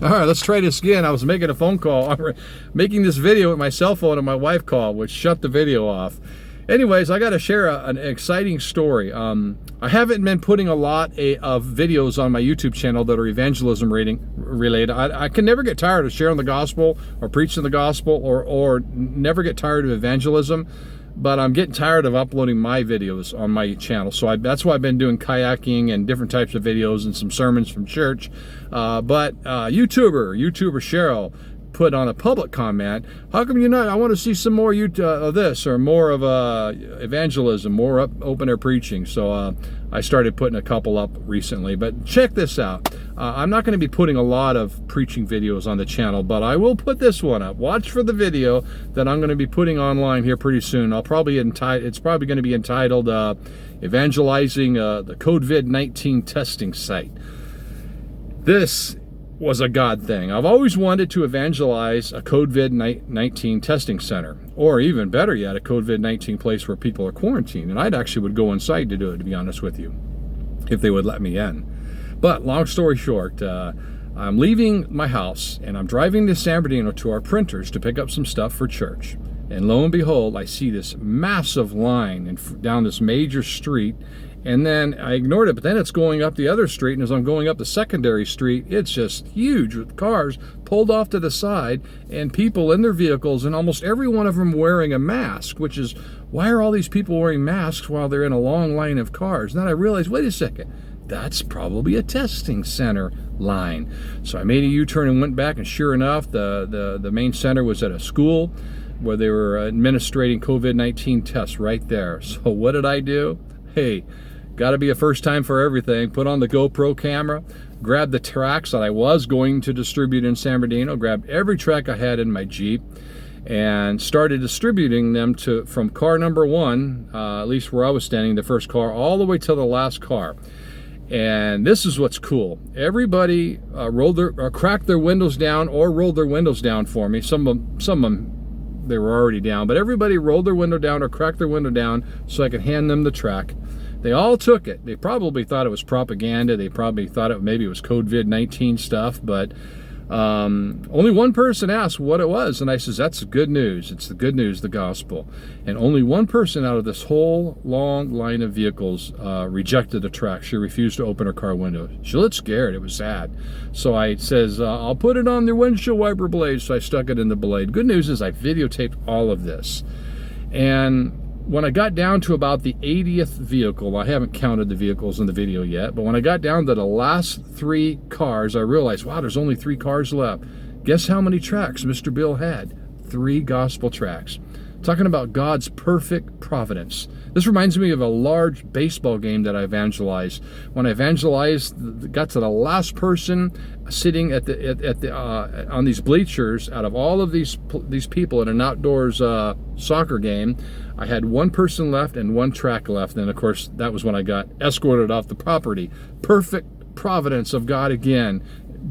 All right, let's try this again. I was making a phone call. I'm making this video with my cell phone and my wife called, which shut the video off. Anyways, I got to share an exciting story. I haven't been putting a lot of videos on my YouTube channel that are evangelism related. I can never get tired of sharing the gospel or preaching the gospel or never get tired of evangelism. But I'm getting tired of uploading my videos on my channel. So that's why I've been doing kayaking and different types of videos and some sermons from church. But YouTuber Cheryl put on a public comment, how come you're not, I want to see some more of this or more of evangelism, more open air preaching. So I started putting a couple up recently. But check this out. I'm not going to be putting a lot of preaching videos on the channel, but I will put this one up. Watch for the video that I'm going to be putting online here pretty soon. It's probably going to be entitled Evangelizing the COVID-19 Testing Site. This was a God thing. I've always wanted to evangelize a COVID-19 testing center, or even better yet, a COVID-19 place where people are quarantined. And I'd actually would go inside to do it, to be honest with you, if they would let me in. But long story short, I'm leaving my house and I'm driving to San Bernardino to our printers to pick up some stuff for church. And lo and behold, I see this massive line down this major street. And then I ignored it, but then it's going up the other street, and as I'm going up the secondary street, it's just huge with cars pulled off to the side and people in their vehicles, and almost every one of them wearing a mask, which is, why are all these people wearing masks while they're in a long line of cars? And then I realized, wait a second, that's probably a testing center line. So I made a U-turn and went back, and sure enough, the main center was at a school where they were administrating COVID-19 tests right there. So what did I do? Hey, got to be a first time for everything. Put on the GoPro camera, grabbed the tracks that I was going to distribute in San Bernardino, grabbed every track I had in my Jeep, and started distributing them from car number one, at least where I was standing, the first car, all the way to the last car. And this is what's cool. Everybody cracked their windows down or rolled their windows down for me. Some of them, they were already down, but everybody rolled their window down or cracked their window down so I could hand them the track. They all took it. They probably thought it was propaganda. They probably thought maybe it was COVID-19 stuff, but only one person asked what it was, and I says, that's the good news. It's the good news, the gospel. And only one person out of this whole long line of vehicles rejected the track. She refused to open her car window. She looked scared. It was sad. So I says, I'll put it on their windshield wiper blade. So I stuck it in the blade. Good news is I videotaped all of this. And when I got down to about the 80th vehicle, I haven't counted the vehicles in the video yet, but when I got down to the last 3 cars, I realized, wow, there's only 3 cars left. Guess how many tracks Mr. Bill had? 3 gospel tracks. Talking about God's perfect providence. This reminds me of a large baseball game that I evangelized. When I evangelized, got to the last person sitting on these bleachers. Out of all of these people in an outdoors soccer game, I had one person left and 1 track left. And of course, that was when I got escorted off the property. Perfect providence of God again.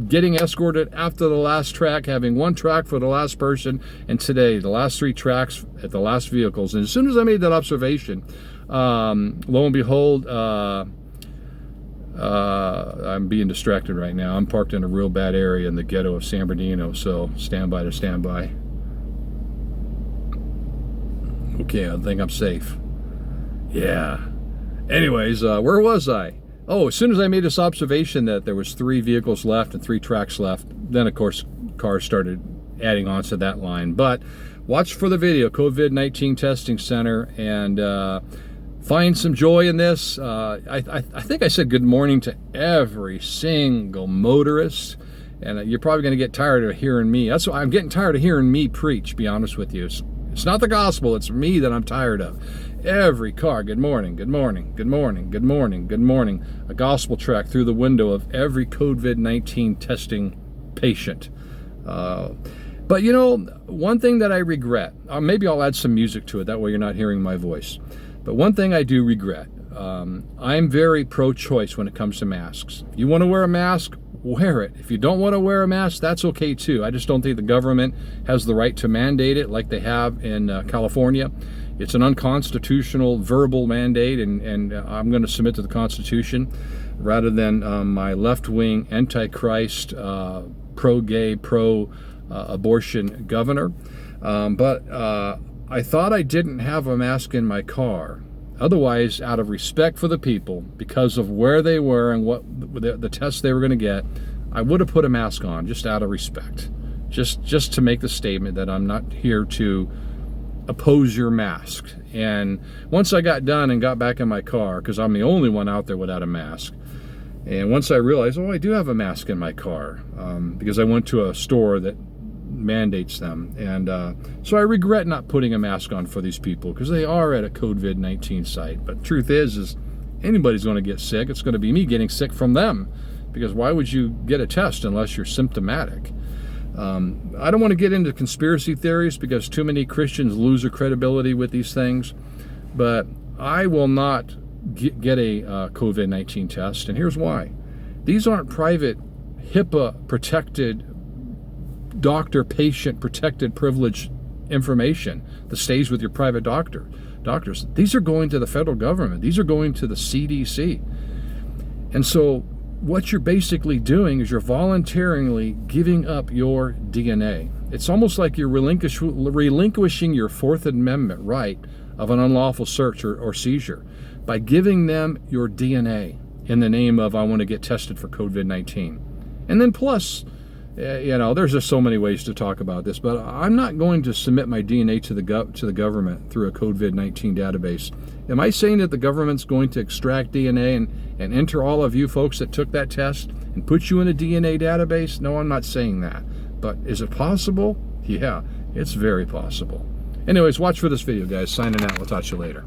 Getting escorted after the last track, having 1 track for the last person, and today the last 3 tracks at the last vehicles. And as soon as I made that observation, lo and behold, I'm being distracted right now. I'm parked in a real bad area in the ghetto of San Bernardino, so stand by. Okay, I think I'm safe. Yeah. Anyways, where was I? Oh, as soon as I made this observation that there was 3 vehicles left and 3 tracks left, then of course cars started adding on to that line. But watch for the video, COVID-19 Testing Center, and find some joy in this. I think I said good morning to every single motorist, and you're probably going to get tired of hearing me. That's why I'm getting tired of hearing me preach, to be honest with you. It's not the gospel, it's me that I'm tired of. Every car, good morning, good morning, good morning, good morning, good morning. A gospel track through the window of every COVID-19 testing patient. But you know, one thing that I regret, maybe I'll add some music to it, that way you're not hearing my voice. But one thing I do regret, I'm very pro-choice when it comes to masks. If you want to wear a mask, wear it. If you don't want to wear a mask, that's okay too. I just don't think the government has the right to mandate it like they have in California. It's an unconstitutional verbal mandate, and I'm going to submit to the Constitution. rather than my left-wing, antichrist, pro-gay, pro-abortion governor. But I thought I didn't have a mask in my car. Otherwise, out of respect for the people, because of where they were and what the tests they were going to get, I would have put a mask on, just out of respect. Just to make the statement that I'm not here to oppose your mask. And once I got done and got back in my car, because I'm the only one out there without a mask, and once I realized, oh, I do have a mask in my car, because I went to a store that mandates them, and so I regret not putting a mask on for these people, because they are at a COVID-19 site. But truth is anybody's going to get sick. It's going to be me getting sick from them, because why would you get a test unless you're symptomatic? I don't want to get into conspiracy theories, because too many Christians lose their credibility with these things, but I will not get a COVID-19 test, and here's why. These aren't private, HIPAA-protected, doctor-patient protected privilege information that stays with your private doctors. These are going to the federal government. These are going to the CDC. And so what you're basically doing is you're voluntarily giving up your DNA. It's almost like you're relinquishing your Fourth Amendment right of an unlawful search or seizure by giving them your DNA in the name of, I want to get tested for COVID-19. And then plus, there's just so many ways to talk about this, but I'm not going to submit my DNA to the government through a COVID-19 database. Am I saying that the government's going to extract DNA and enter all of you folks that took that test and put you in a DNA database? No, I'm not saying that. But is it possible? Yeah, it's very possible. Anyways, watch for this video, guys. Signing out. We'll talk to you later.